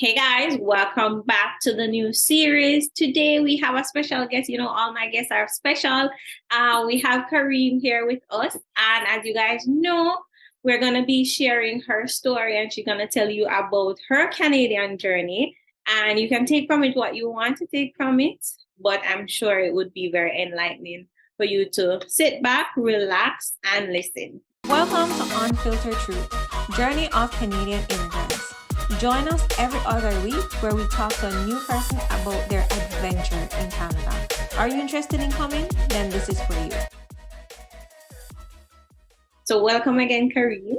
Hey guys, welcome back to the new series. Today we have a special guest. You know, all my guests are special. We have Kareen here with us. And as you guys know, we're going to be sharing her story and she's going to tell you about her Canadian journey. And you can take from it what you want to take from it, but I'm sure it would be very enlightening for you to sit back, relax, and listen. Welcome to Unfiltered Truth, Journey of Canadian Immigrants. Join us every other week where we talk to a new person about their adventure in Canada. Are you interested in coming? Then this is for you. So welcome again, Kareen.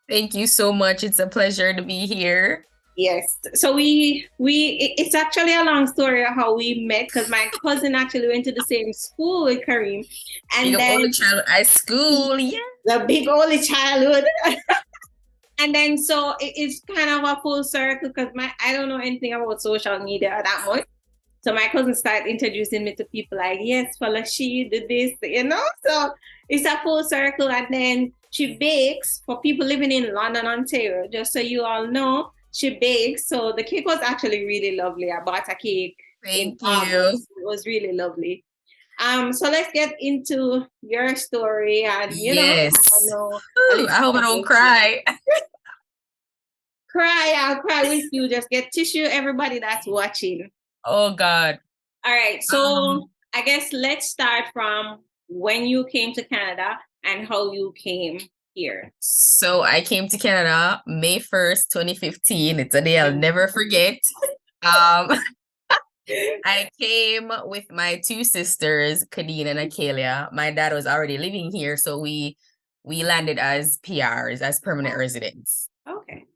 Thank you so much. It's a pleasure to be here. Yes. So it's actually a long story of how we met because my cousin actually went to the same school with Kareem. And big then childhood high school, yeah. The big only childhood. And then so it's kind of a full circle because I don't know anything about social media that much. So my cousin started introducing me to people like, yes, fella, she did this, you know? So it's a full circle. And then she bakes for people living in London, Ontario, just so you all know. She bakes. So the cake was actually really lovely. I bought a cake. Thank you. It was really lovely. So let's get into your story. And, you yes. know, I hope I don't cry. I'll cry with you. Just get tissue, everybody that's watching. Oh, God. All right. So I guess let's start from when you came to Canada and how you came here. So I came to Canada May 1st, 2015. It's a day I'll never forget. I came with my two sisters, Kareen and Akelia. My dad was already living here, so we landed as PRs, as permanent residents. Okay.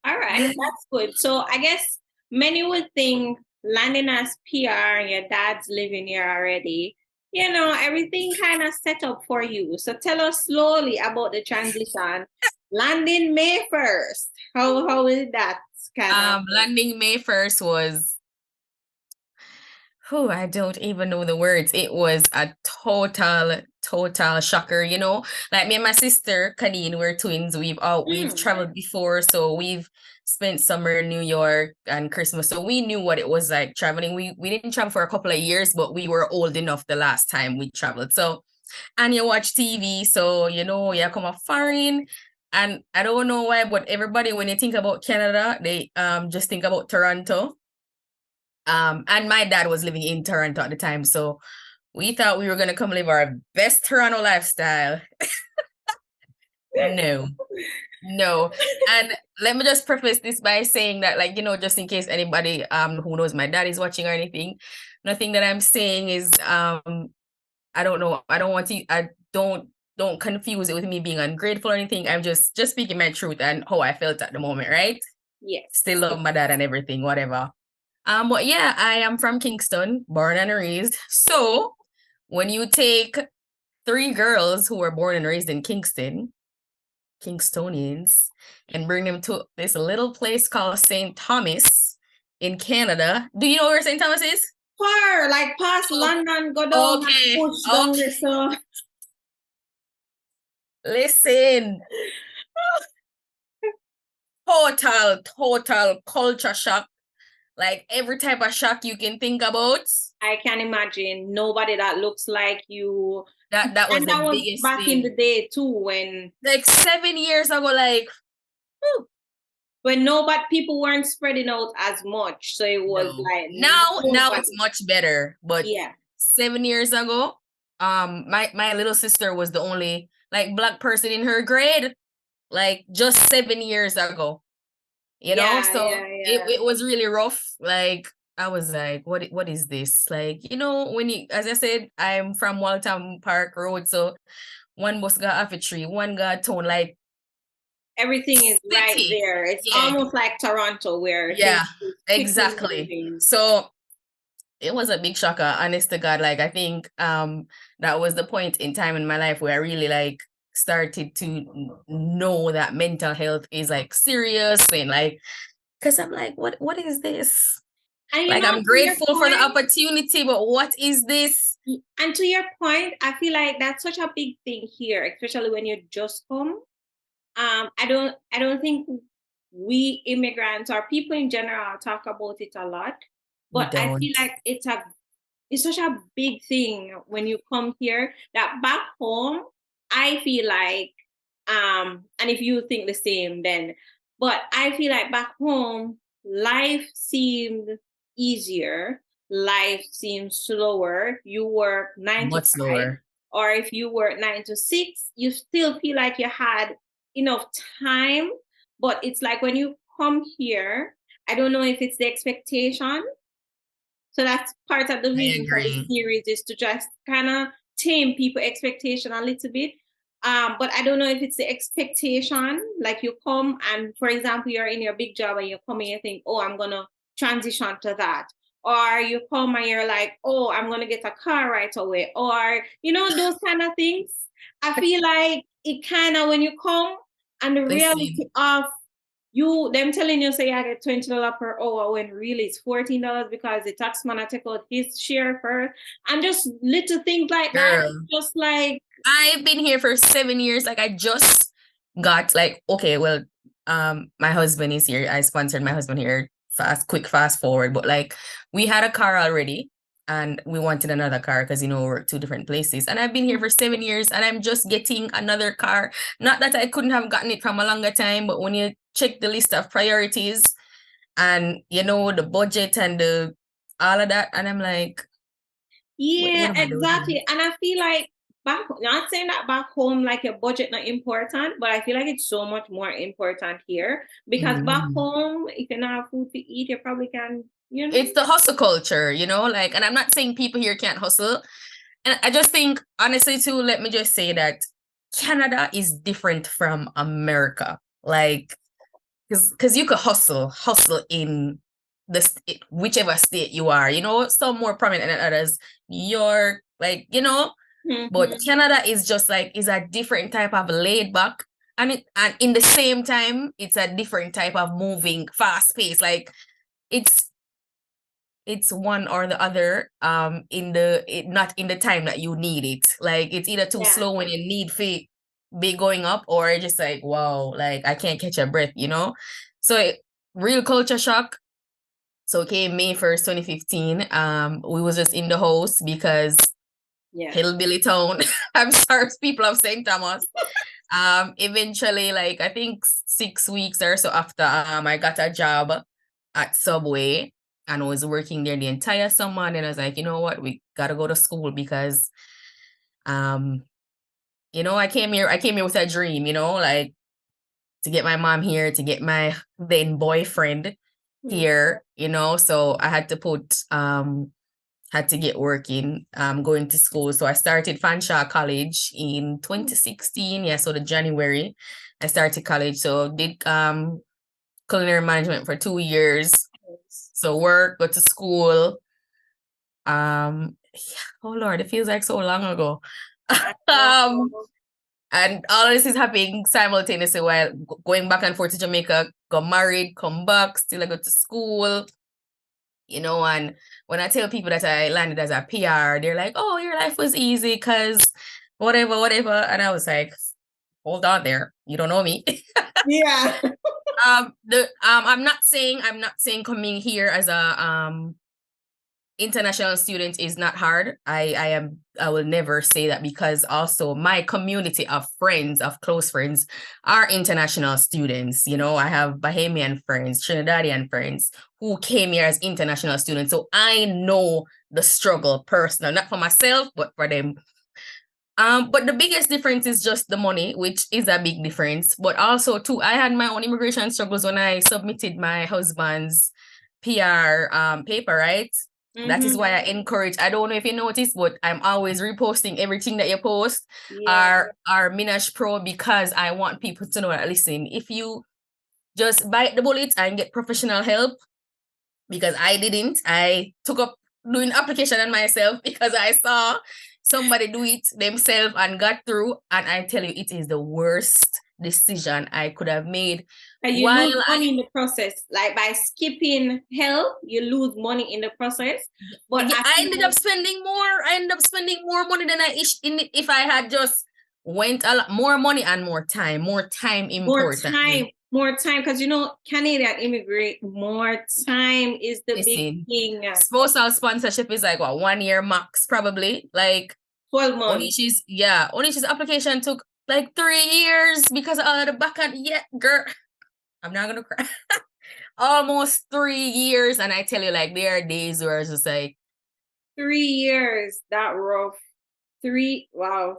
All right, that's good. So I guess many would think landing as PR and your dad's living here already, you know, everything kind of set up for you. So tell us slowly about the transition. Landing May 1st. How is that? Landing May 1st was, I don't even know the words. It was a total shocker, you know. Like me and my sister, Kareen, we're twins. We've traveled before, so we've spent summer in New York and Christmas. So we knew what it was like traveling. We didn't travel for a couple of years, but we were old enough the last time we traveled. So, and you watch TV, so you know, you come off foreign. And I don't know why, but everybody, when you think about Canada, they just think about Toronto. And my dad was living in Toronto at the time, so we thought we were gonna come live our best Toronto lifestyle. No. And let me just preface this by saying that, like, you know, just in case anybody who knows my dad is watching or anything, nothing that I'm saying is I don't know. I don't confuse it with me being ungrateful or anything. I'm just speaking my truth and how I felt at the moment, right? Yes. Still love my dad and everything, whatever. But yeah, I am from Kingston, born and raised. So when you take 3 girls who were born and raised in Kingston, Kingstonians, and bring them to this little place called St. Thomas in Canada. Do you know where St. Thomas is? Far, like past London, go down and push down this. Listen. Total culture shock. Like every type of shock you can think about. I can imagine nobody that looks like you. That was the biggest back thing. In the day too, when like 7 years ago, like when people weren't spreading out as much, so it was like now it's much better. But yeah, 7 years ago, my little sister was the only like Black person in her grade, like just 7 years ago. You know, so it was really rough. Like I was like, what is this? Like, you know, as I said, I'm from Waltham Park Road, so one bus got off a tree, one got town, like everything is right there. It's almost like Toronto where exactly. So it was a big shocker, honest to God. Like I think that was the point in time in my life where I really like started to know that mental health is like serious, and like, because I'm like, what is this? And like, I'm grateful for the opportunity, but what is this? And to your point, I feel like that's such a big thing here, especially when you just come. I don't think we immigrants or people in general talk about it a lot, We but I feel don't. like it's such a big thing when you come here that back home, I feel like, and if you think the same, then, but I feel like back home, life seemed easier, life seems slower. You work nine to Much five, slower. or if you work 9 to 6, you still feel like you had enough time. But it's like when you come here, I don't know if it's the expectation, so that's part of the I reason for this agree. series, is to just kind of tame people expectation a little bit. But I don't know if it's the expectation, like you come and, for example, you're in your big job and you come and you think, oh, I'm gonna transition to that. Or you come and you're like, oh, I'm gonna get a car right away. Or, those kind of things. I feel like it kind of, when you come and the Listen, reality of them telling you say I get $20 per hour when really it's $14 because the tax man I take out his share first, and just little things like that. girl, Just like, I've been here for 7 years. Like I just got like, okay, well, my husband is here. I sponsored my husband here. Quick fast forward. But like we had a car already and we wanted another car because we're at two different places. And I've been here for 7 years and I'm just getting another car. Not that I couldn't have gotten it from a longer time, but when you check the list of priorities and the budget and the all of that, and I'm like, what yeah, am I doing? exactly. And I feel like not saying that back home like your budget not important, but I feel like it's so much more important here because back Mhm. home, if you don't have food to eat, you probably can, It's the hustle culture, like, and I'm not saying people here can't hustle. And I just think, honestly, too, let me just say that Canada is different from America. Like, because you could hustle in whichever state you are, some more prominent than others. New York, like, but Mhm. Canada is just like, is a different type of laid back. And in the same time, it's a different type of moving, fast pace. Like, it's one or the other not in the time that you need it. Like it's either too Yeah. slow when you need to be going up, or just like, wow, like I can't catch a breath. So real culture shock. So it came May 1st, 2015. We was just in the house because Yeah. hillbilly town. I'm sorry, people of St. Thomas. Eventually, like I think 6 weeks or so after, I got a job at Subway and was working there the entire summer. And I was like, you know what, we gotta go to school because, I came here with a dream, like to get my mom here, to get my then boyfriend Mhm. here, so I had to get working, going to school. So I started Fanshawe College in 2016. Yeah, so the January, I started college. So did culinary management for 2 years. So work, go to school. Oh Lord, it feels like so long ago. I um, know. and all of this is happening simultaneously while going back and forth to Jamaica, got married, come back, still I go to school. And when I tell people that I landed as a PR, they're like, oh, your life was easy because whatever, whatever. And I was like, hold on there. You don't know me. Yeah. I'm not saying coming here as a international student is not hard. I will never say that, because also my community of friends, of close friends, are international students. I have Bahamian friends, Trinidadian friends who came here as international students. So I know the struggle personal, not for myself, but for them. But the biggest difference is just the money, which is a big difference. But also too, I had my own immigration struggles when I submitted my husband's PR paper, right? That is Mm-hmm. why I encourage. I don't know if you noticed, but I'm always reposting everything that you post, Yeah. our Minash Pro, because I want people to know that, listen, if you just bite the bullet and get professional help, because I didn't. I took up doing application on myself because I saw somebody do it themselves and got through. And I tell you, it is the worst decision I could have made. And you While lose money in the process. Like by skipping help, you lose money in the process. But I I feel ended up like spending more. I ended up spending more money than if I had just went a lot more money and more time. More time important. more time, because you know, Canadian immigrant, more time is the big Listen, thing. spousal sponsorship is like what, 1 year max, probably. Like 12 months. Onish's application took like 3 years because of all the back and yeah, girl. I'm not gonna cry. Almost 3 years, and I tell you, like, there are days where it's just like 3 years, that rough. 3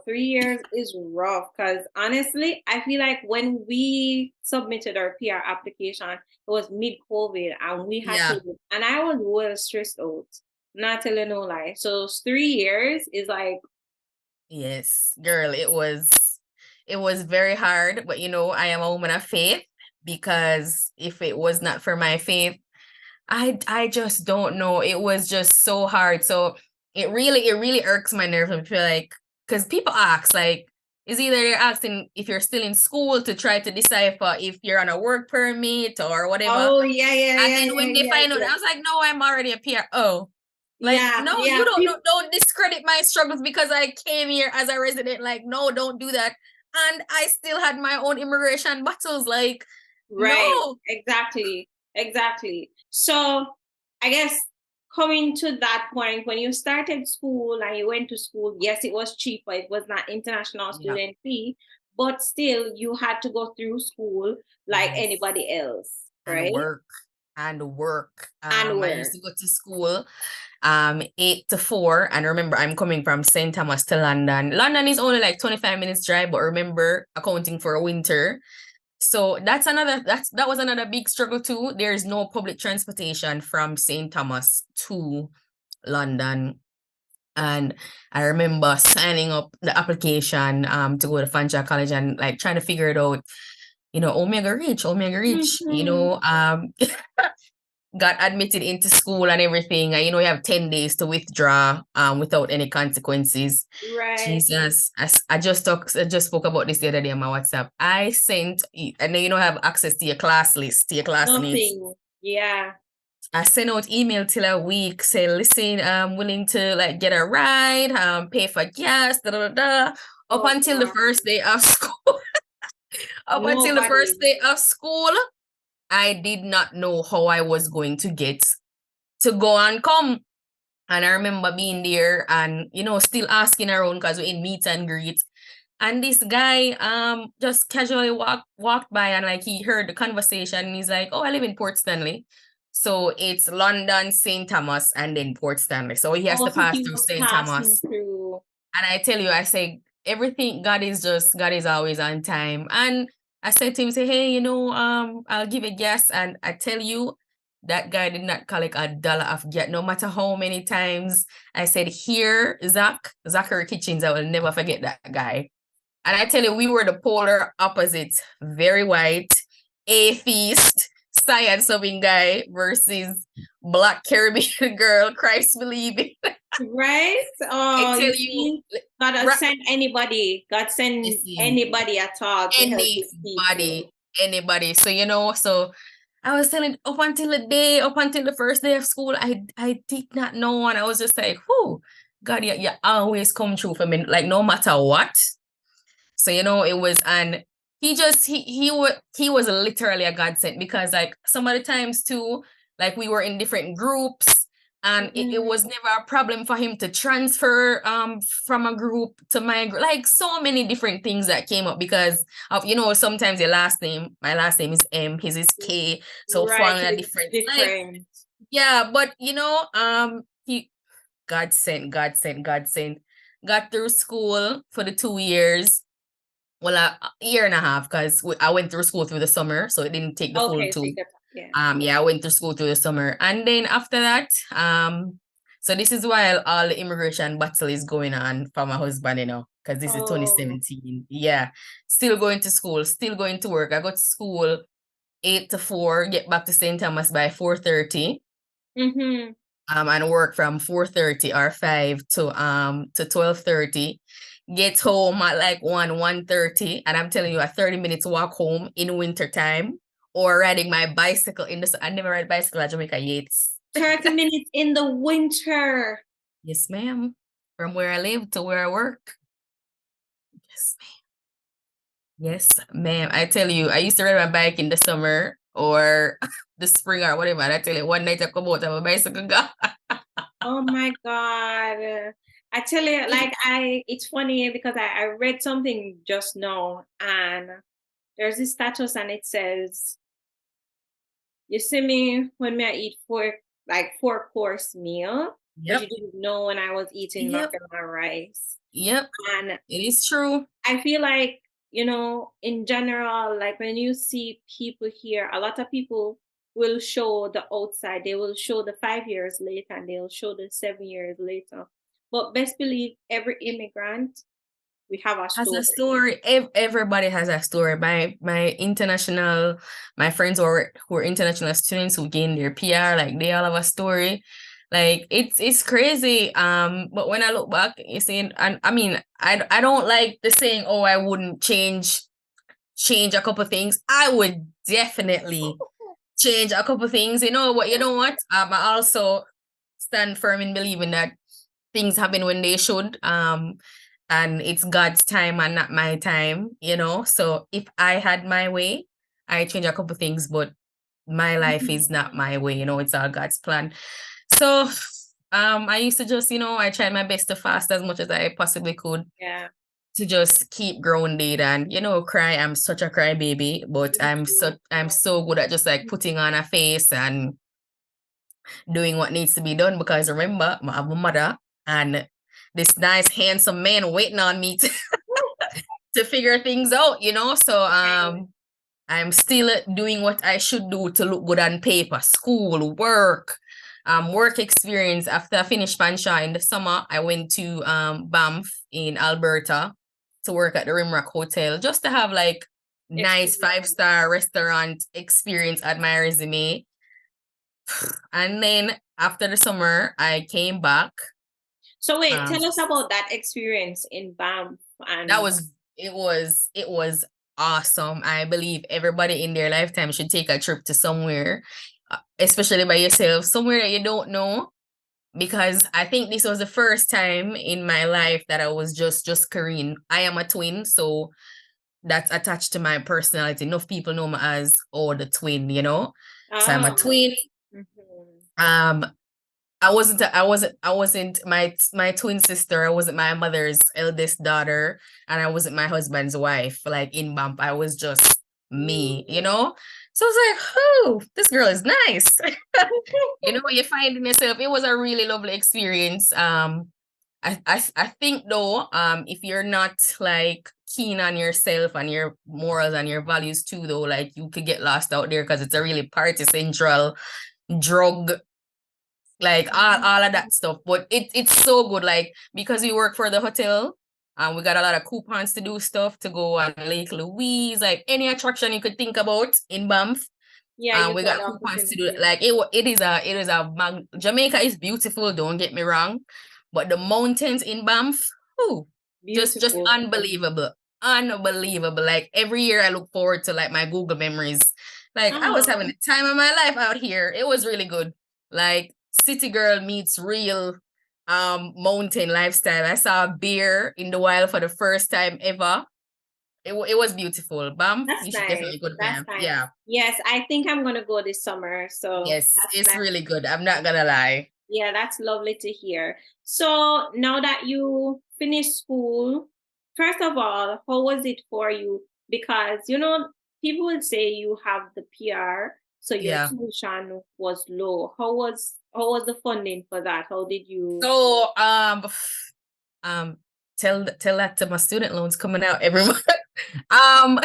years is rough, because honestly, I feel like when we submitted our PR application, it was mid-COVID and we had yeah. to, and I was well stressed out. Not telling no lie. So 3 years is like, Yes, girl, it was very hard, but you know, I am a woman of faith, because if it was not for my faith, I just don't know. It was just so hard. So it really irks my nerves. I feel like, because people ask, like, is either they're asking if you're still in school to try to decipher if you're on a work permit or whatever. oh yeah, yeah, And yeah, then when yeah, they yeah, find out, I was like, no, I'm already a PR. Oh, like, yeah, no, yeah. you don't discredit my struggles because I came here as a resident. Like, no, don't do that. And I still had my own immigration battles. Like, Right. no. Exactly. Exactly. So I guess coming to that point, when you started school and you went to school, yes, it was cheaper. It was not international Yeah. student fee, but still you had to go through school like Yes. anybody else, And right? work. And I work. used to go to school 8 to 4, and remember, I'm coming from St. Thomas to London. London is only like 25 minutes drive, but remember, accounting for a winter. So that was another big struggle too. There's no public transportation from St. Thomas to London. And I remember signing up the application to go to Fanshawe College and like trying to figure it out. You know, Omega Reach, you Mhm. know, got admitted into school and everything. And you know, you have 10 days to withdraw without any consequences. Right. Jesus, I just spoke about this the other day on my WhatsApp. I sent, and then you know, have access to your class list, to your classmates. Nothing. Yeah. I sent out email till a week, say, listen, I'm willing to like get a ride, pay for gas, da da da da. Up Oh until the God. first day of school, up until the Nobody. first day of school, I did not know how I was going to get to go and come. And I remember being there and, you know, still asking around because we're in meet and greet. And this guy just casually walked by and like he heard the conversation and he's like, oh, I live in Port Stanley. So it's London, St. Thomas, and then Port Stanley. So he has Oh, to so pass he through was St. passing Thomas. through. And I tell you, I say everything, God is always on time. And I said to him, say, hey, you know, I'll give a guess. And I tell you, that guy did not collect $1 of gas, no matter how many times I said, here, Zachary Kitchens, I will never forget that guy. And I tell you, we were the polar opposites, very white, atheist, science loving guy versus Black Caribbean girl, Christ believing. Right? I Oh, tell you you, see, God send anybody. God send listen, anybody at all to help his people. anybody. So, you know, so I was telling up until the first day of school, I did not know. And I was just like, whoo, God, you always come true for me, like no matter what. So, you know, it was, and he was literally a godsend, because like some of the times too, like we were in different groups and it was never a problem for him to transfer from a group to my group, like so many different things that came up because of, you know, sometimes my last name is M, his is K, so Right, forming a it's difference. Like, different. yeah, but you know, he God sent, got through school for the 2 years, well, a year and a half, because I went through school through the summer, so it didn't take the full Okay, two. yeah. Yeah, I went to school through the summer, and then after that, so this is while all the immigration battle is going on for my husband, you know, because this is Oh. 2017. Yeah, still going to school, still going to work. I go to school 8 to 4, get back to St. Thomas by 4:30. Mm-hmm. And work from 4:30 or 5 to 12:30. Get home at like 1:30, and I'm telling you, a 30 minutes walk home in winter time, or riding my bicycle in the I never ride bicycle at Jamaica yet. 30 minutes in the winter. Yes, ma'am. From where I live to where I work. Yes, ma'am. Yes, ma'am. I tell you, I used to ride my bike in the summer or the spring or whatever. And I tell you, one night I come out of my bicycle gone. Oh my God. I tell you, like it's funny because I read something just now and there's this status and it says, you see me when me I eat four course meal, but you Yep. didn't know when I was eating Yep. macaroni and rice. Yep. And It is true. I feel like, in general, like when you see people here, a lot of people will show the outside. They will show the 5 years later and they'll show the 7 years later. But best believe every immigrant, we have a Has a story. story. Everybody has a story. My friends who are international students who gain their PR, like they all have a story. Like it's crazy. But when I look back, you see, and I mean, I don't like the saying, oh, I wouldn't change a couple things. I would definitely change a couple things. But you know what? I also stand firm in believing that things happen when they should. And it's God's time and not my time. So if I had my way, I change a couple things, but my life is not my way. It's all God's plan. So I used to just, I tried my best to fast as much as I possibly could. Yeah. To just keep grounded and cry. I'm such a crybaby, but I'm so good at just like putting on a face and doing what needs to be done, because remember, I have a mother and this nice handsome man waiting on me to figure things out. So I'm still doing what I should do to look good on paper. School, work experience. After I finished Fanshawe in the summer, I went to Banff in Alberta to work at the Rimrock Hotel, just to have like nice 5-star restaurant experience at my resume. And then after the summer, I came back. So wait, tell us about that experience in Banff. And it was awesome. I believe everybody in their lifetime should take a trip to somewhere, especially by yourself, somewhere that you don't know. Because I think this was the first time in my life that I was just Kareen. I am a twin, so that's attached to my personality. Enough people know me as the twin. So I'm a twin. Mhm. I wasn't my twin sister. I wasn't my mother's eldest daughter, and I wasn't my husband's wife. Like in Bump, I was just me. So I was like, oh, this girl is nice. You find in yourself. It was a really lovely experience. I think though, if you're not like keen on yourself and your morals and your values too, though, like you could get lost out there because it's a really party central, drug, like all of that stuff. But it's so good, like because we work for the hotel and we got a lot of coupons to do stuff, to go on Lake Louise, like any attraction you could think about in Banff. Yeah, you We got got the coupons to do it. opportunity. Like Jamaica is beautiful, don't get me wrong, but the mountains in Banff, just Beautiful. unbelievable. Unbelievable. Like every year I look forward to like my Google memories. Like I was having the time of my life out here. It was really good. Like city girl meets real mountain lifestyle. I saw a bear in the wild for the first time ever. It was beautiful. Banff, That's you should nice. definitely go to That's Banff. nice. Yeah. Yes, I think I'm gonna go this summer. So Yes, that's it's nice. really good. I'm not gonna lie. Yeah, that's lovely to hear. So now that you finished school, first of all, how was it for you? Because people would say you have the PR, so your Yeah. tuition was low. How was the funding for that? How did you? So tell that to my student loans coming out every month. um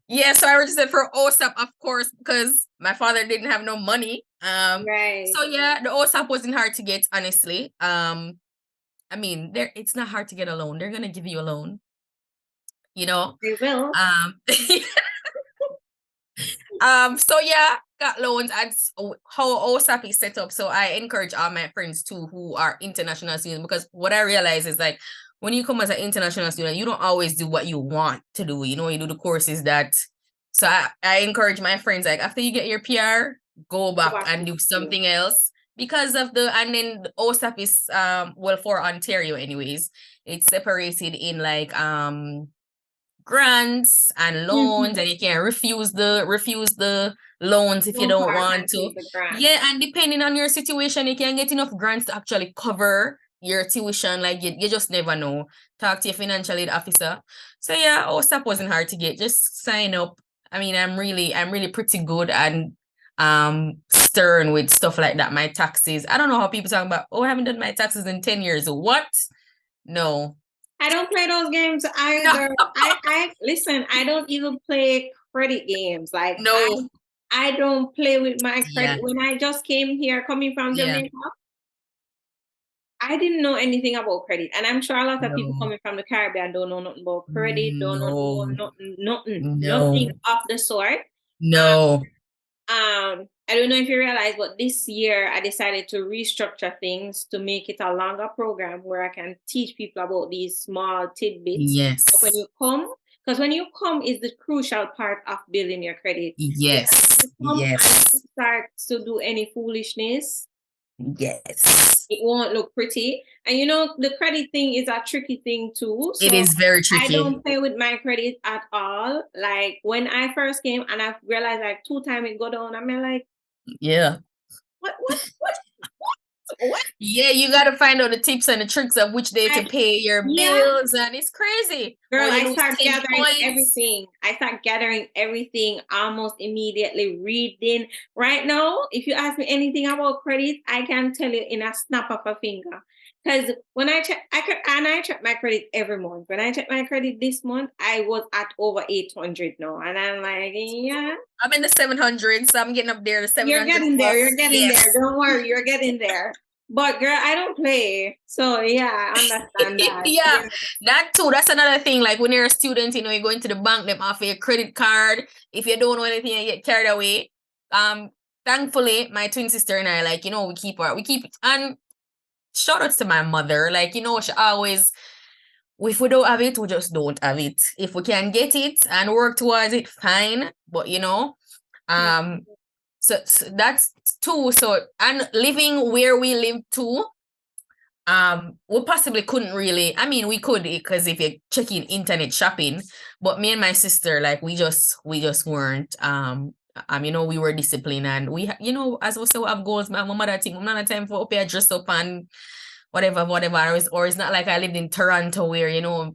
yeah, so I registered for OSAP, of course, because my father didn't have no money. Right. So yeah, the OSAP wasn't hard to get, honestly. I mean, it's not hard to get a loan. They're gonna give you a loan, you know. They will. So yeah, got loans. And how OSAP is set up. So I encourage all my friends too who are international students, because what I realize is like when you come as an international student, you don't always do what you want to do. You do the courses that. So I encourage my friends, like after you get your PR, go back and do something else, because of and then the OSAP is well, for Ontario anyways, it's separated in like grants and loans, and you can refuse the loans if you don't want to. Yeah, and depending on your situation, you can get enough grants to actually cover your tuition. Like you just never know. Talk to your financial aid officer. So yeah, OSAP wasn't hard to get. Just sign up. I mean, I'm really pretty good and stern with stuff like that. My taxes. I don't know how people talk about, oh, I haven't done my taxes in 10 years. What? No. I don't play those games either. No. I listen, I don't even play credit games. Like no. I don't play with my credit. Yeah. When I just came here, coming from Jamaica, I didn't know anything about credit. And I'm sure a lot of people coming from the Caribbean don't know nothing about credit, don't know nothing of the sort. No. I don't know if you realize, but this year I decided to restructure things to make it a longer program where I can teach people about these small tidbits. Yes. When you come, because when you come is the crucial part of building your credit. Yes. Yes. And you start to do any foolishness. Yes. It won't look pretty. And you know, the credit thing is a tricky thing too. So it is very tricky. I don't play with my credit at all. Like when I first came and I realized like 2 times it go down, I'm like, yeah. What? Yeah, you got to find out the tips and the tricks of which day to pay your bills, and it's crazy. Girl, I start gathering everything. I start gathering everything almost immediately. Reading right now. If you ask me anything about credit, I can tell you in a snap of a finger. Because when I check, I check my credit every month. When I check my credit this month, I was at over 800 now, and I'm like, yeah. I'm in the 700s, so I'm getting up there. The 700. You're getting there. You're getting there. Don't worry, you're getting there. But girl, I don't play. So yeah, I understand that. Yeah, that too. That's another thing. Like when you're a student, you know, you go into the bank, them offer your credit card. If you don't know anything, you get carried away. Thankfully, my twin sister and I, like, you know, we keep it. And shout outs to my mother. Like, you know, she always, if we don't have it, we just don't have it. If we can get it and work towards it, fine. But you know, so that's too. So, and living where we live too, we possibly couldn't really, I mean, we could, because if you're checking internet shopping, but me and my sister, like, we just weren't, you know, we were disciplined, and we, you know, as we say, we have goals. My mother think I'm not a time for up dress up and whatever, or it's not like I lived in Toronto where, you know,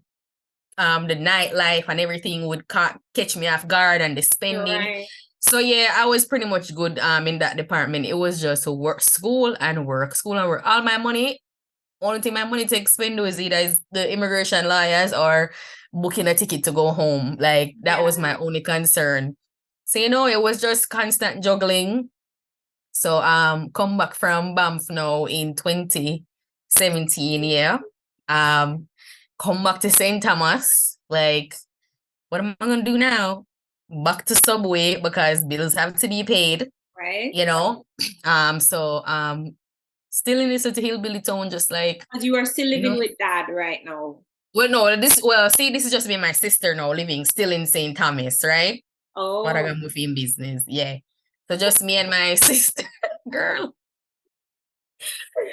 the nightlife and everything would catch me off guard, and the spending. Right. So yeah, I was pretty much good in that department. It was just school and work. All my money, only thing my money to expend was either the immigration lawyers or booking a ticket to go home. Like that was my only concern. So you know, it was just constant juggling. So come back from Banff now in 2017, yeah. Come back to St. Thomas. Like, what am I gonna do now? Back to Subway because bills have to be paid. Right. You know? Still in this little hillbilly town, just like. But you are still living with Dad right now. Well, no, this is just me, my sister now living still in St. Thomas, right? Oh. What I'm moving business, yeah. So just me and my sister, girl.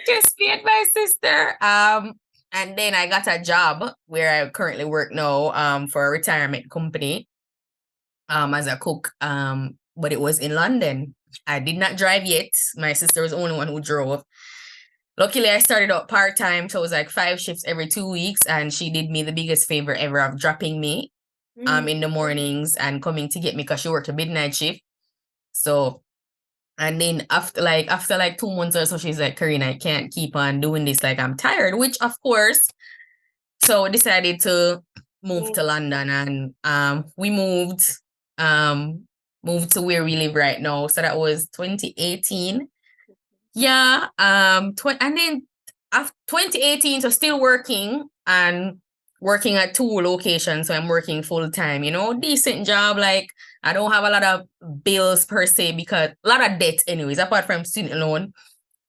Just me and my sister. And then I got a job where I currently work now, for a retirement company, as a cook. But it was in London. I did not drive yet. My sister was the only one who drove. Luckily, I started out part-time, so it was like 5 shifts every 2 weeks, and she did me the biggest favor ever of dropping me in the mornings and coming to get me because she worked a midnight shift. So, and then after 2 months or so, she's like, Kareen, I can't keep on doing this. Like, I'm tired, which of course, so I decided to move to London, and we moved to where we live right now. So that was 2018. Yeah. And then after 2018, so still working at 2 locations. So I'm working full time, you know, decent job. Like I don't have a lot of bills per se, because a lot of debt anyways, apart from student loan,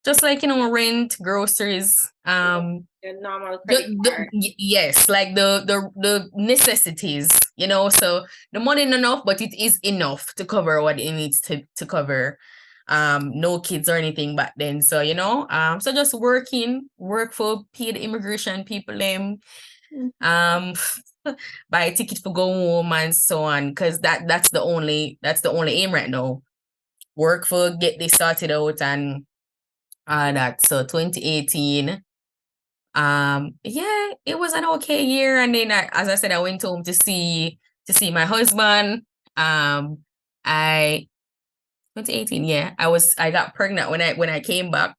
just like, you know, rent, groceries, the normal credit card. Yes, like the necessities, you know, so the money is enough, but it is enough to cover what it needs to cover. No kids or anything back then, so you know, so just work for paid immigration people, buy a ticket for go home and so on. Cause that's the only aim right now. Work for get this started out and all that. So 2018. Yeah, it was an okay year. And then as I said, I went home to see my husband. I 2018, yeah. I got pregnant when I came back,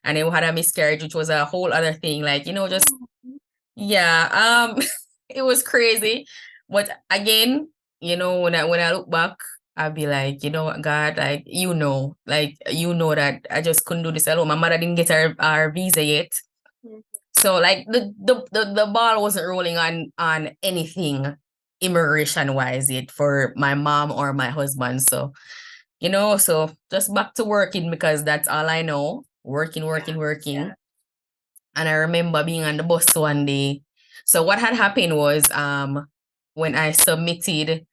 and then we had a miscarriage, which was a whole other thing. Like, just yeah, it was crazy. But again, when I look back, I'll be like, you know what, God, like, that I just couldn't do this alone. My mother didn't get our visa yet. Mhm. So like the ball wasn't rolling on anything immigration wise yet for my mom or my husband. So, so just back to working because that's all I know. Working. Yeah. And I remember being on the bus one day. So what had happened was when I submitted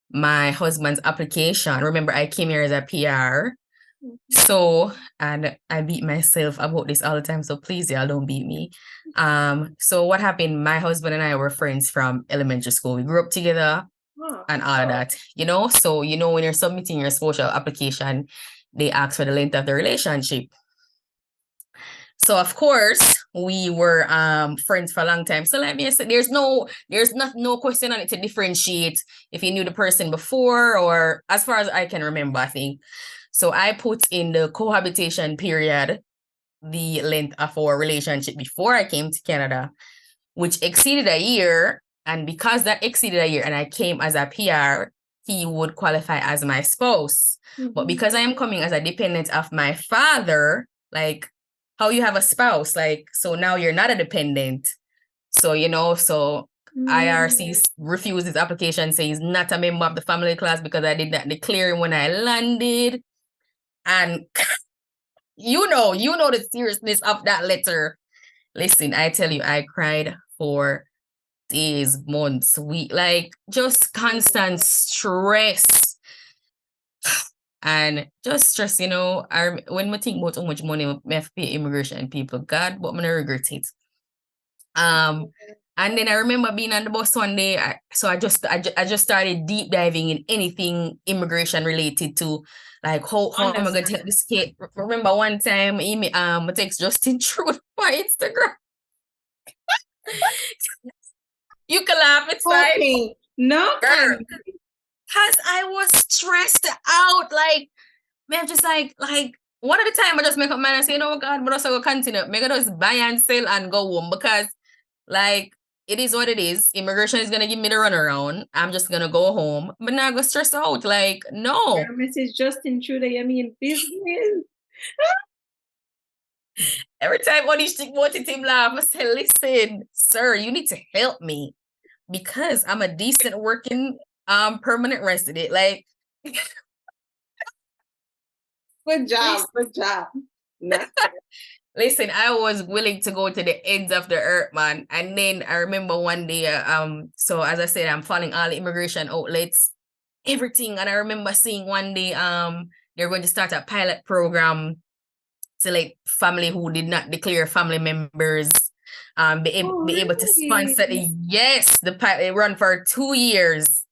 my husband's application, remember I came here as a PR. Mhm. So, and I beat myself about this all the time. So please, y'all don't beat me. So what happened? My husband and I were friends from elementary school. We grew up together Oh. and all of that, So, when you're submitting your social application, they ask for the length of the relationship. So of course we were friends for a long time. So let me say there's no question on it to differentiate if you knew the person before or as far as I can remember, I think. So I put in the cohabitation period, the length of our relationship before I came to Canada, which exceeded a year. And because that exceeded a year and I came as a PR, he would qualify as my spouse. Mhm. But because I am coming as a dependent of my father, like how you have a spouse, like, so now you're not a dependent. So, so IRC refused his application, saying he's not a member of the family class because I did not declare him when I landed. And you know the seriousness of that letter. Listen, I tell you, I cried for days, months, weeks, like just constant stress. And just stress, when we think about how much money we have to pay immigration people, God, but I'm gonna regret it. And then I remember being on the bus one day. I just started deep diving in anything immigration related to, like how am I gonna take this kid? Remember one time, I text Justin Truth by Instagram. You can laugh, it's fine. No, girl, because I was stressed out. Like, man, just like one at a time, I just make up mind and say, God, but also go continue. Make just buy and sell and go home because, like, it is what it is. Immigration is gonna give me the runaround. I'm just gonna go home, but now I go stress out. Like, no. Your message Justin Trudeau, you mean business? Every time when you wanted him laugh, I say, listen, sir, you need to help me because I'm a decent working permanent resident. Like, good job. Listen, I was willing to go to the ends of the earth, man. And then I remember one day, so as I said, I'm following all the immigration outlets, everything. And I remember seeing one day, they're going to start a pilot program to like family who did not declare family members, be able to sponsor the pilot. It run for 2 years.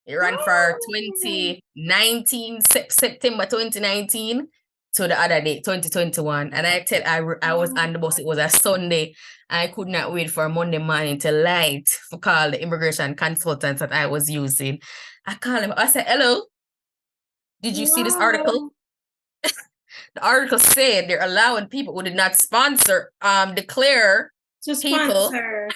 It ran for 2019, September 2019 to the other day, 2021. And I was on the bus. It was a Sunday. I could not wait for Monday morning to light for call the immigration consultants that I was using. I called him. I said, hello. Did you see this article? The article said they're allowing people who did not declare to people. Sponsor.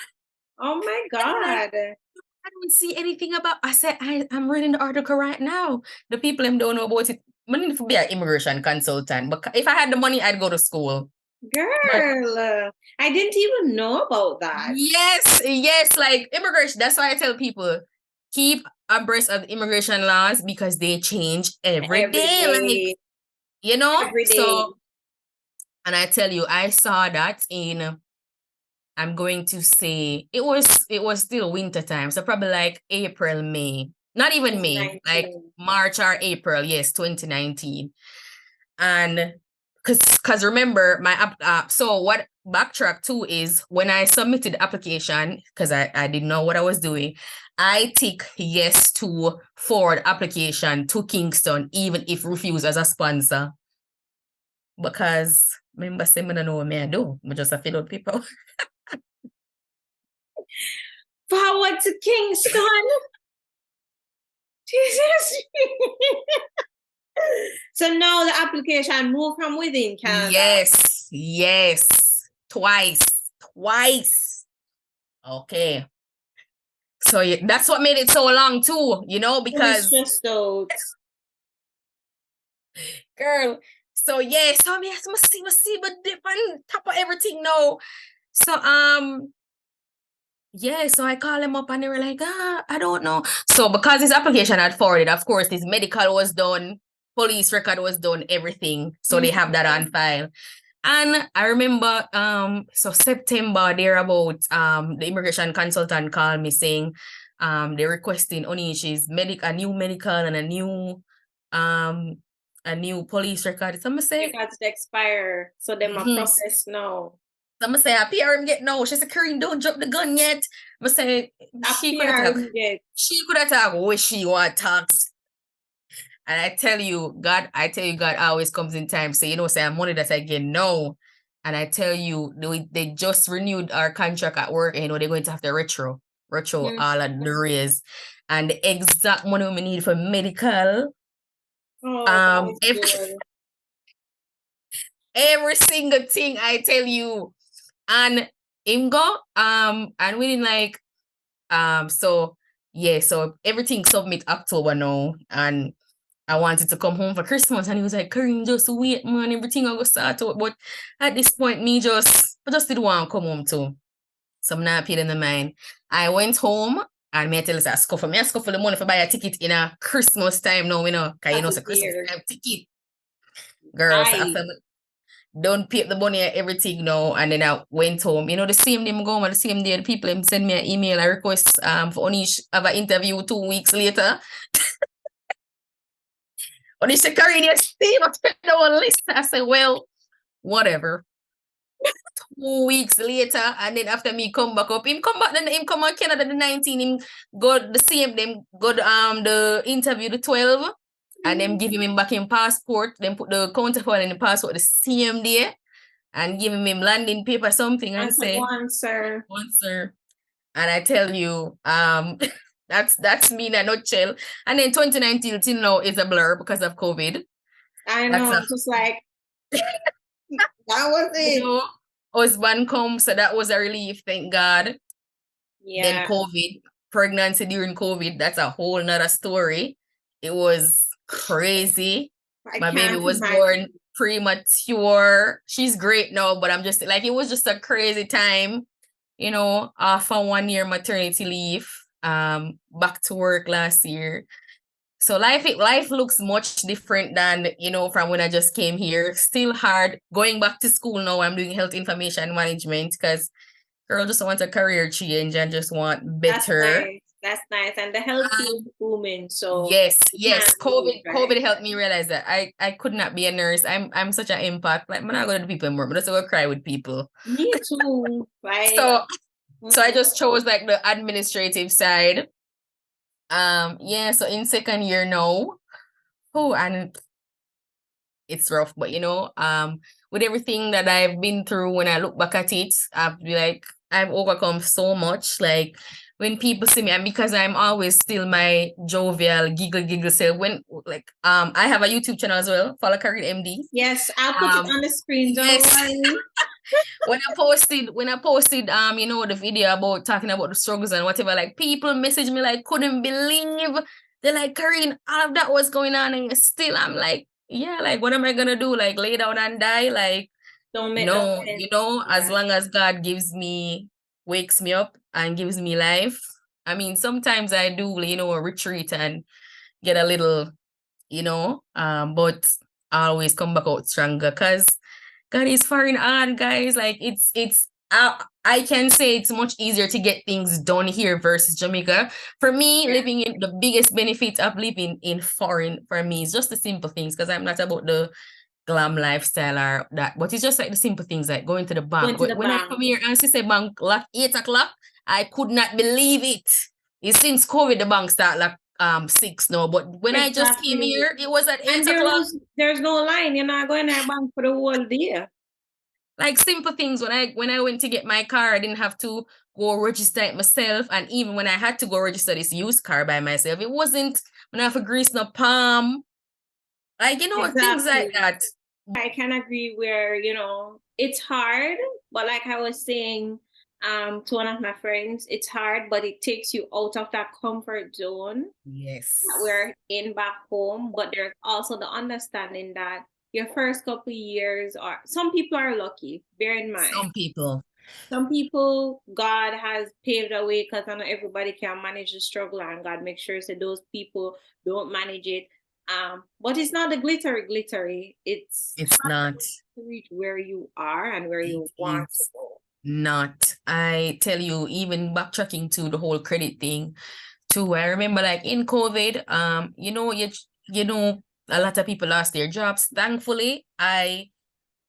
Oh my God. I don't see anything about. I said I'm reading the article right now. The people don't know about it. I need to be an immigration consultant, but if I had the money, I'd go to school. Girl, I didn't even know about that. Yes, like immigration. That's why I tell people keep abreast of the immigration laws because they change every day. Like, Every day. So, and I tell you, I saw that in. I'm going to say it was still winter time, so probably like April, May, not even May, like March or April, yes, 2019. And because remember so what backtrack to is when I submitted the application, because I didn't know what I was doing, I tick yes to forward application to Kingston, even if refused as a sponsor. Because remember, say I don't know what I do. I just fill out people. Forward to Kingston. Jesus. So now the application moved from within Canada. Yes. Twice. Okay. So that's what made it so long too, because It's just out. Girl. So yeah, so I must see, but dip on top of everything now. So yeah, so I call them up and they were like, I don't know. So because this application had forwarded, of course, this medical was done, police record was done, everything. So they have that on file. And I remember, so September, there about the immigration consultant called me saying, they're requesting Onishi's a new medical and a new police record. So I'm say records expire, so them a process now. So I'm say, I PR him get no. She said, Kareen, don't drop the gun yet. I say, she could have talked what she want talks. And I tell you, God always comes in time. So, say I'm money that I get no. And I tell you, they just renewed our contract at work, and they're going to have to retro all of the raise. And the exact money we need for medical. Every single thing I tell you. And Imgo, and we didn't like so everything submit October now, and I wanted to come home for Christmas, and he was like, Kareen, just wait, man, everything I go start out. But at this point, I just didn't want to come home too. So I'm not paid in the mind. I went home and I tell you, I scuffle the money for buy a ticket in a Christmas time now, because it's a Christmas time ticket. Girls, after don't pay the money and everything now, and then I went home. The same day I go home, the same day the people send me an email, a request for Onish have an interview 2 weeks later. Onish said, Kareen, you see what's on the list? I said, well, whatever. 2 weeks later, and then after me come back up, him come on Canada the 19, him go the same, them go the interview the 12. And them give him back in passport, then put the counterfeit in the passport the same day, and give him landing paper something and say, one sir. And I tell you, that's me in a nutshell. And then 2019 till now is a blur because of COVID. I know, just like that was it. Husband come, so that was a relief, thank God. Yeah. Then COVID, pregnancy during COVID, that's a whole nother story. It was crazy. My baby was born premature. She's great now, but I'm just like, it was just a crazy time, after 1 year maternity leave, back to work last year. So life looks much different than, from when I just came here. Still hard going back to school now. I'm doing health information management because girl just want a career change and just want better. That's nice. And the health is booming. So yes. COVID helped me realize that I could not be a nurse. I'm such an impact. Like I'm not going to people more, but I'm just going to cry with people. Me too. Right. So I just chose like the administrative side. So in second year now. And it's rough, but with everything that I've been through, when I look back at it, I've overcome so much. Like when people see me, and because I'm always still my jovial giggle self, when I have a YouTube channel as well, follow Kareen MD. Yes, I'll put it on the screen, don't worry. when I posted the video about talking about the struggles and whatever, like people message me like couldn't believe. They're like, Kareen, all of that was going on and still I'm like, yeah, like what am I gonna do? Like lay down and die? Like don't make as long as God wakes me up and gives me life. I mean, sometimes I do, retreat and get a little, but I always come back out stronger because God is firing on, guys. Like I can say it's much easier to get things done here versus Jamaica. For me, living in the biggest benefit of living in foreign for me is just the simple things, because I'm not about the glam lifestyle or that, but it's just like the simple things like going to the bank. Going to the When I bank. come here and she say bank lock 8 o'clock, I could not believe it. It's since COVID the bank start like 6 now, but when I just came Exactly. here, it was at And 8 o'clock. there's no line. You're not going to a bank for the whole day. Like simple things. When I went to get my car, I didn't have to go register it myself. And even when I had to go register this used car by myself, it wasn't when I have to grease no palm. Like, you know, things like Exactly. that. I can agree where, it's hard, but like I was saying to one of my friends, it's hard, but it takes you out of that comfort zone Yes. that we're in back home. But there's also the understanding that your first couple of years are, some people are lucky, bear in mind. Some people, God has paved a way because I know everybody can manage the struggle, and God makes sure that those people don't manage it. But it's not the glittery. It's not. to reach where you are and where you want to It's go. not. I tell you, even backtracking to the whole credit thing too. I remember like in COVID, you know, a lot of people lost their jobs. Thankfully, I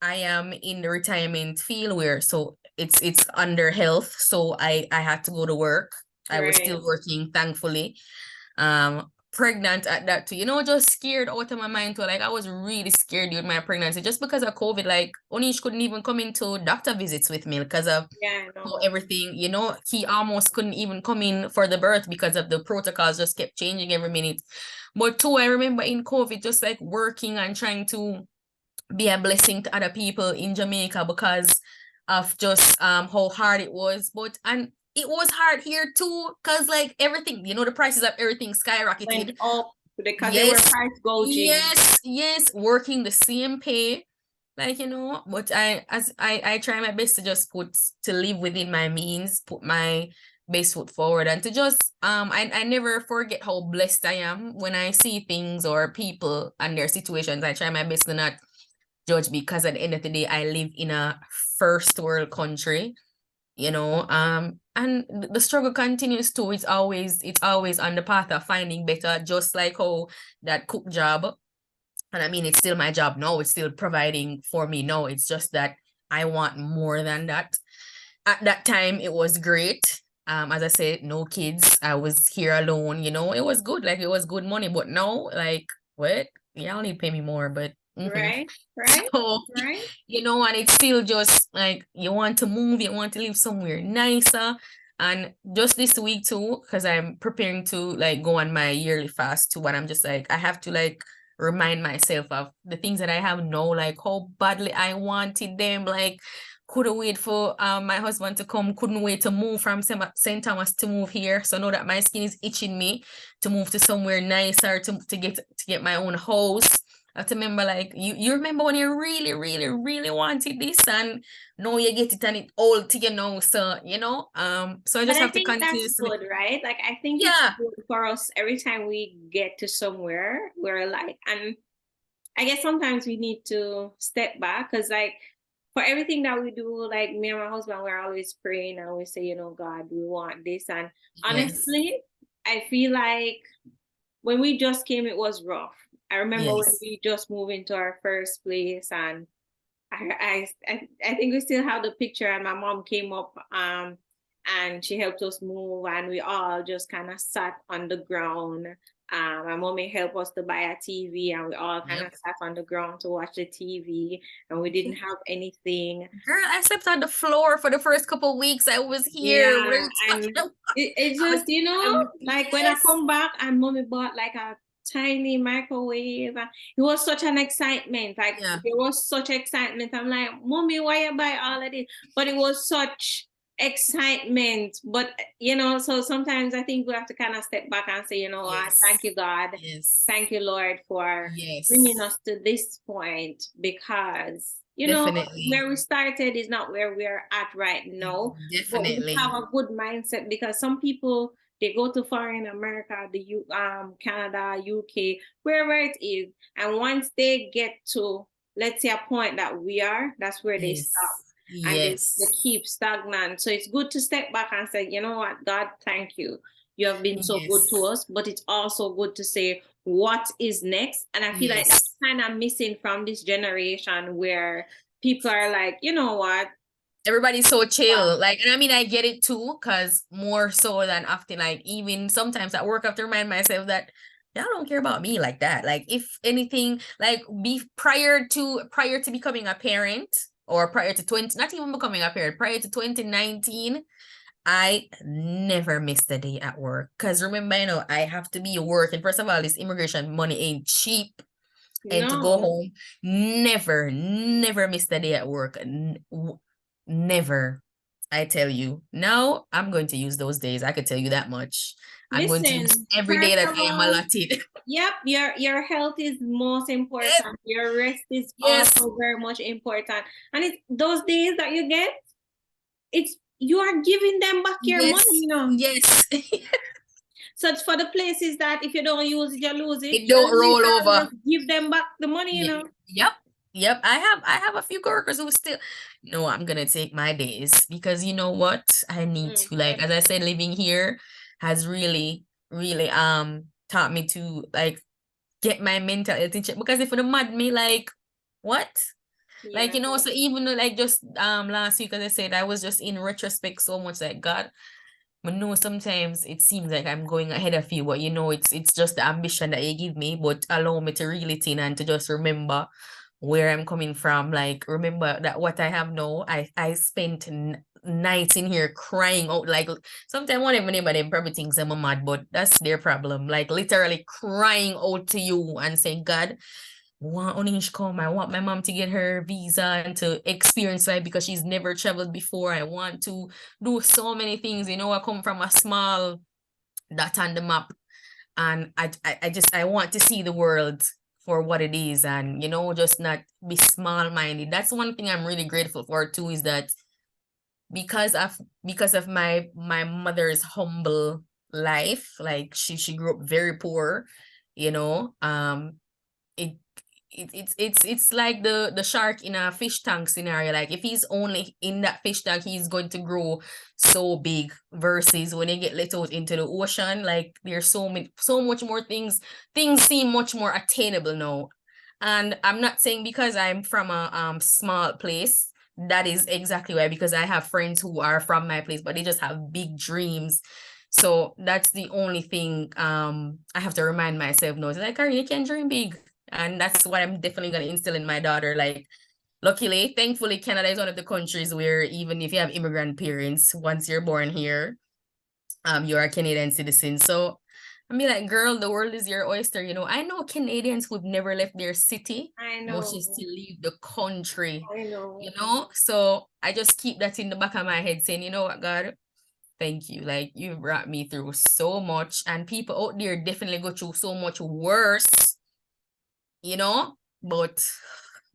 am in the retirement field where so it's under health. So I had to go to work. I was still working, thankfully. Pregnant at that too, just scared out of my mind too. Like I was really scared during my pregnancy just because of COVID. Like Onish couldn't even come into doctor visits with me because of everything, he almost couldn't even come in for the birth because of the protocols just kept changing every minute. But too, I remember in COVID, just like working and trying to be a blessing to other people in Jamaica because of just how hard it was. And it was hard here too, because like everything, the prices of everything skyrocketed. Went up because they were price gouging. Yes, working the same pay. Like, but I try my best to just to live within my means, put my best foot forward, and to just I never forget how blessed I am when I see things or people and their situations. I try my best to not judge because at the end of the day, I live in a first world country, and the struggle continues too. It's always on the path of finding better, just like how that cook job. And I mean, it's still my job now. It's still providing for me now. It's just that I want more than that. At that time, it was great. As I said, no kids. I was here alone, it was good. Like it was good money. But now, like, what? Y'all need to pay me more, but Right. so, and it's still just like you want to move, you want to live somewhere nicer. And just this week too, because I'm preparing to like go on my yearly fast too, and I'm just like, I have to like remind myself of the things that I have now, like how badly I wanted them, like couldn't wait for my husband to come, couldn't wait to move from St. Thomas to move here. So now that my skin is itching me to move to somewhere nicer, to get my own house. I have to remember, like, you remember when you really, really, really wanted this, and now you get it and it all to you now. So, so I just have to continue. That's good, right? Like, I think it's good for us every time we get to somewhere, we're like, and I guess sometimes we need to step back because, like, for everything that we do, like me and my husband, we're always praying and we say, God, we want this. And honestly, I feel like when we just came, it was rough. I remember when we just moved into our first place, and I think we still have the picture, and my mom came up and she helped us move, and we all just kind of sat on the ground. My mommy helped us to buy a TV, and we all kind of sat on the ground to watch the TV, and we didn't have anything. Girl, I slept on the floor for the first couple of weeks I was here. And it just, like when I come back, and mommy bought like a tiny microwave. It was such an excitement. Like there was such excitement. I'm like, mommy, why you buy all of this? But it was such excitement. But so sometimes I think we have to kind of step back and say, what, thank you, God. Thank you, Lord, for bringing us to this point, because where we started is not where we're at right now. But we have a good mindset, because some people, they go to foreign America, Canada, UK, wherever it is. And once they get to, let's say, a point that we are, that's where they stop. And they keep stagnant. So it's good to step back and say, you know what, God, thank you. You have been so good to Yes. us, but it's also good to say what is next. And I feel like Yes. that's kind of missing from this generation where people are like, you know what? Everybody's so chill. Like, and I mean, I get it too, because more so than often, like, even sometimes at work, I have to remind myself that y'all don't care about me like that. Like, if anything, like, prior to becoming a parent, or prior to 20, not even becoming a parent, prior to 2019, I never missed a day at work. Because remember, I have to be working. First of all, this immigration money ain't cheap. And to go No. home, never missed a day at work. Never. I tell you. Now I'm going to use those days. I could tell you that much. I'm going to use Listen, every day first that of I am all, allotted. yep, your health is most important. Your rest is Yes. also very much important. And it's those days that you get, it's you are giving them back your money, Yes. you know. Yes. So it's for the places that if you don't use it, you lose it. It You don't at least roll have to over. just give them back the money, you know. Yep. Yep. I have a few coworkers who still, no, I'm gonna take my days, because you know what? I need Mm. to, like, as I said, living here has really, really taught me to, like, get my mental health in check. Because if you mad me, like, what? Like, Yeah. so even though, like, just last week, as I said, I was just in retrospect so much, like, God, I know sometimes it seems like I'm going ahead of you, but it's just the ambition that you give me. But allow me to reel it in and to just remember where I'm coming from. Like, remember that what I have now, I spent nights in here crying out. Like, sometimes one of them probably thinks I'm mad, but that's their problem. Like, literally crying out to you and saying, God, want Onish come. I want my mom to get her visa and to experience life, because she's never traveled before. I want to do so many things. I come from a small dot on the map, and I want to see the world for what it is, and just not be small-minded. That's one thing I'm really grateful for too, is that because of my mother's humble life, like she grew up very poor, you know, it it's like the shark in a fish tank scenario. Like, if he's only in that fish tank, he's going to grow so big, versus when they get let out into the ocean, like, there's so much more things seem much more attainable now. And I'm not saying because I'm from a small place, that is exactly why, because I have friends who are from my place, but they just have big dreams. So that's the only thing I have to remind myself now. It's like, Kareen, you can dream big. And that's what I'm definitely going to instill in my daughter. Like, luckily, thankfully, Canada is one of the countries where even if you have immigrant parents, once you're born here, you're a Canadian citizen. So I mean, like, girl, the world is your oyster. I know Canadians who've never left their city, I but know. she still leave the country. I know. So I just keep that in the back of my head, saying, you know what, God, thank you. Like, you brought me through so much, and people out there definitely go through so much worse, but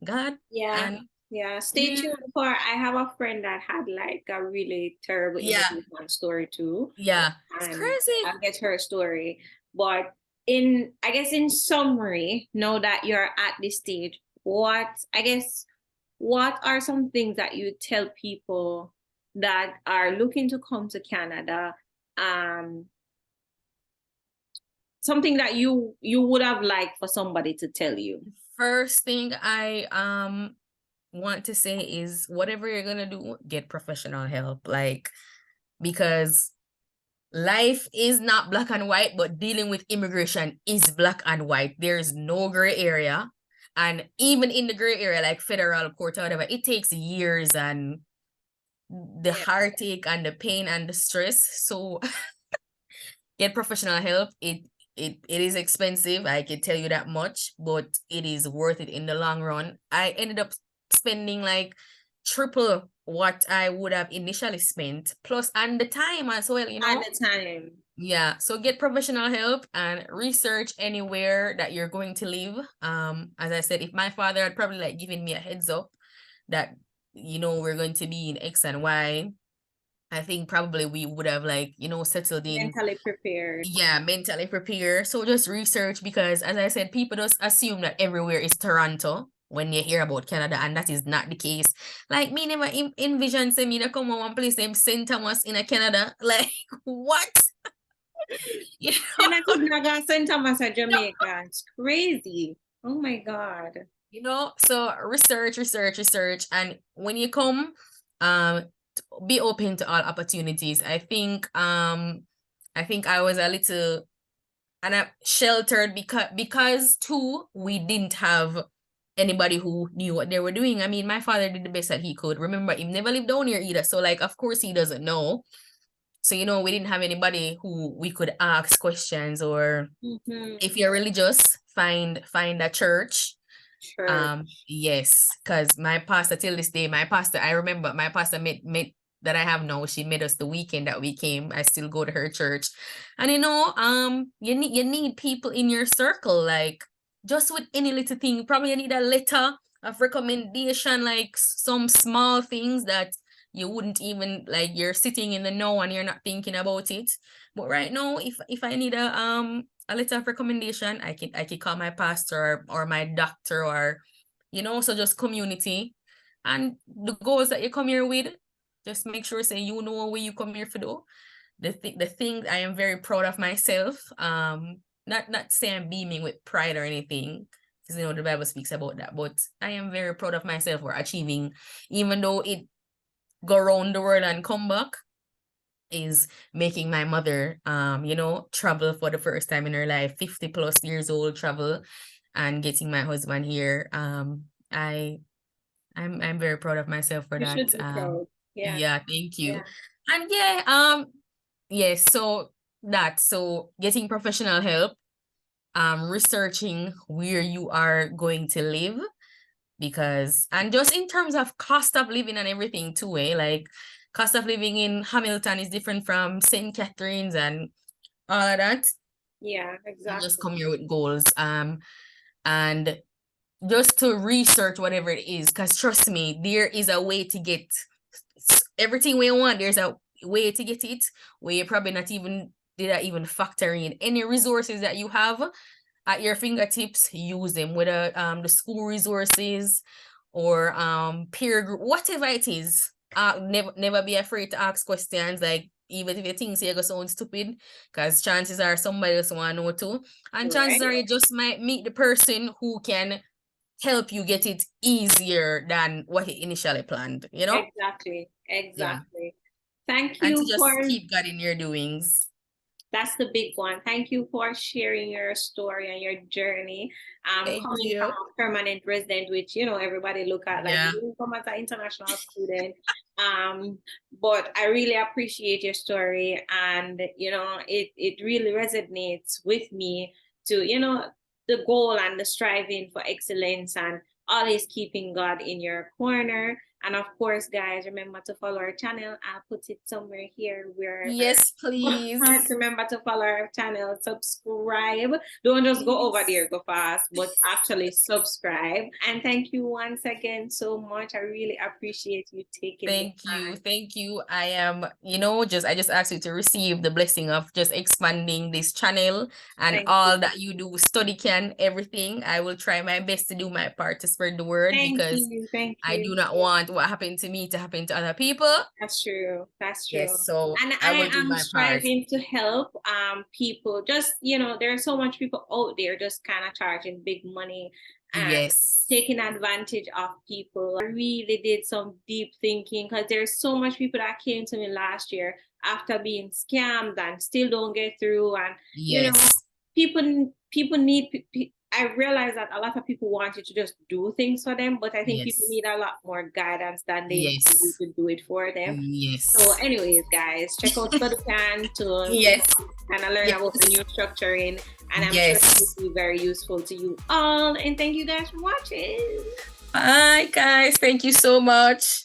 God, Yeah. and Yeah. Stay yeah, tuned for I have a friend that had like a really terrible yeah, immigration story too. yeah, it's And crazy. I'll get her story. But I guess in summary, know that you're at this stage, what are some things that you tell people that are looking to come to Canada? Something that you would have liked for somebody to tell you. First thing I want to say is, whatever you're gonna do, get professional help. Like, because life is not black and white, but dealing with immigration is black and white. There's no gray area. And even in the gray area, like federal court or whatever, it takes years, and the Yeah. heartache and the pain and the stress. So get professional help. It is expensive, I can tell you that much, but it is worth it in the long run. I ended up spending like triple what I would have initially spent, plus and the time as well, At the time. Yeah, so get professional help and research anywhere that you're going to live. As I said, if my father had probably like given me a heads up that we're going to be in X and Y, I think probably we would have like settled in. Mentally prepared. Yeah, mentally prepared. So just research, because as I said, people just assume that everywhere is Toronto when you hear about Canada, and that is not the case. Like, me never envision say me to come on one place named St. Thomas in a Canada. Like, what? You You're know? not even going to St. Thomas or Jamaica. It's crazy. Oh my God. So research, and when you come, um, be open to all opportunities. I think I was a little and I'm sheltered because too we didn't have anybody who knew what they were doing. I mean, my father did the best that he could. Remember, he never lived down here either. So like, of course he doesn't know. So, we didn't have anybody who we could ask questions, or if you're religious, find a church. Sure. Yes, because my pastor till this day, I remember my pastor met that I have now, she made us the weekend that we came. I still go to her church. And you need people in your circle, like just with any little thing. Probably you need a letter of recommendation, like some small things that you wouldn't even like, you're sitting in the know and you're not thinking about it. But right now, if I need a letter of recommendation, I can call my pastor or my doctor, or so just community. And the goals that you come here with, just make sure say you know what you come here for do. The thing I am very proud of myself. Not say I'm beaming with pride or anything, because the Bible speaks about that, but I am very proud of myself for achieving, even though it go around the world and come back, is making my mother travel for the first time in her life, 50 plus years old, travel, and getting my husband here. I'm very proud of myself for You that. should be proud. Yeah. Yeah, thank you. Yeah. And so getting professional help, researching where you are going to live, because, and just in terms of cost of living and everything too, like cost of living in Hamilton is different from St. Catharines and all of that. Yeah, You exactly. just come here with goals, and just to research whatever it is, because trust me, there is a way to get everything we want. There's a way to get it where you probably not even factor in any resources that you have at your fingertips. Use them, whether the school resources or peer group, whatever it is. Never be afraid to ask questions, like even if you think you're gonna sound stupid, because chances are somebody else want to know too, and chances are you just might meet the person who can help you get it easier than what he initially planned, Exactly. Yeah. Thank And to you just for keep God in your doings. That's the big one. Thank you for sharing your story and your journey. Thank Coming from you. a permanent resident, which everybody look at like Yeah. you come as an international student. But I really appreciate your story, and it really resonates with me to the goal and the striving for excellence and always keeping God in your corner. And of course, guys, remember to follow our channel. I'll put it somewhere here where Yes, please. remember to follow our channel, subscribe. Don't just go over there, go fast, but actually subscribe. And thank you once again so much. I really appreciate you taking Thank you. I am, I just ask you to receive the blessing of just expanding this channel and all that you do, study can, everything. I will try my best to do my part to spread the word, because thank you. I do not want what happened to me to happen to other people. That's true. Yes, so And I will I do am my striving to help people. Just there's so much people out there just kind of charging big money and Yes. taking advantage of people. I really did some deep thinking, because there's so much people that came to me last year after being scammed and still don't get through. And people need. I realize that a lot of people want you to just do things for them, but I think people need a lot more guidance than they need to do it for them. So anyways, guys, check out StudyCan to kind of learn about the new structuring, and I'm sure it will be very useful to you all. And thank you guys for watching. Bye, guys. Thank you so much.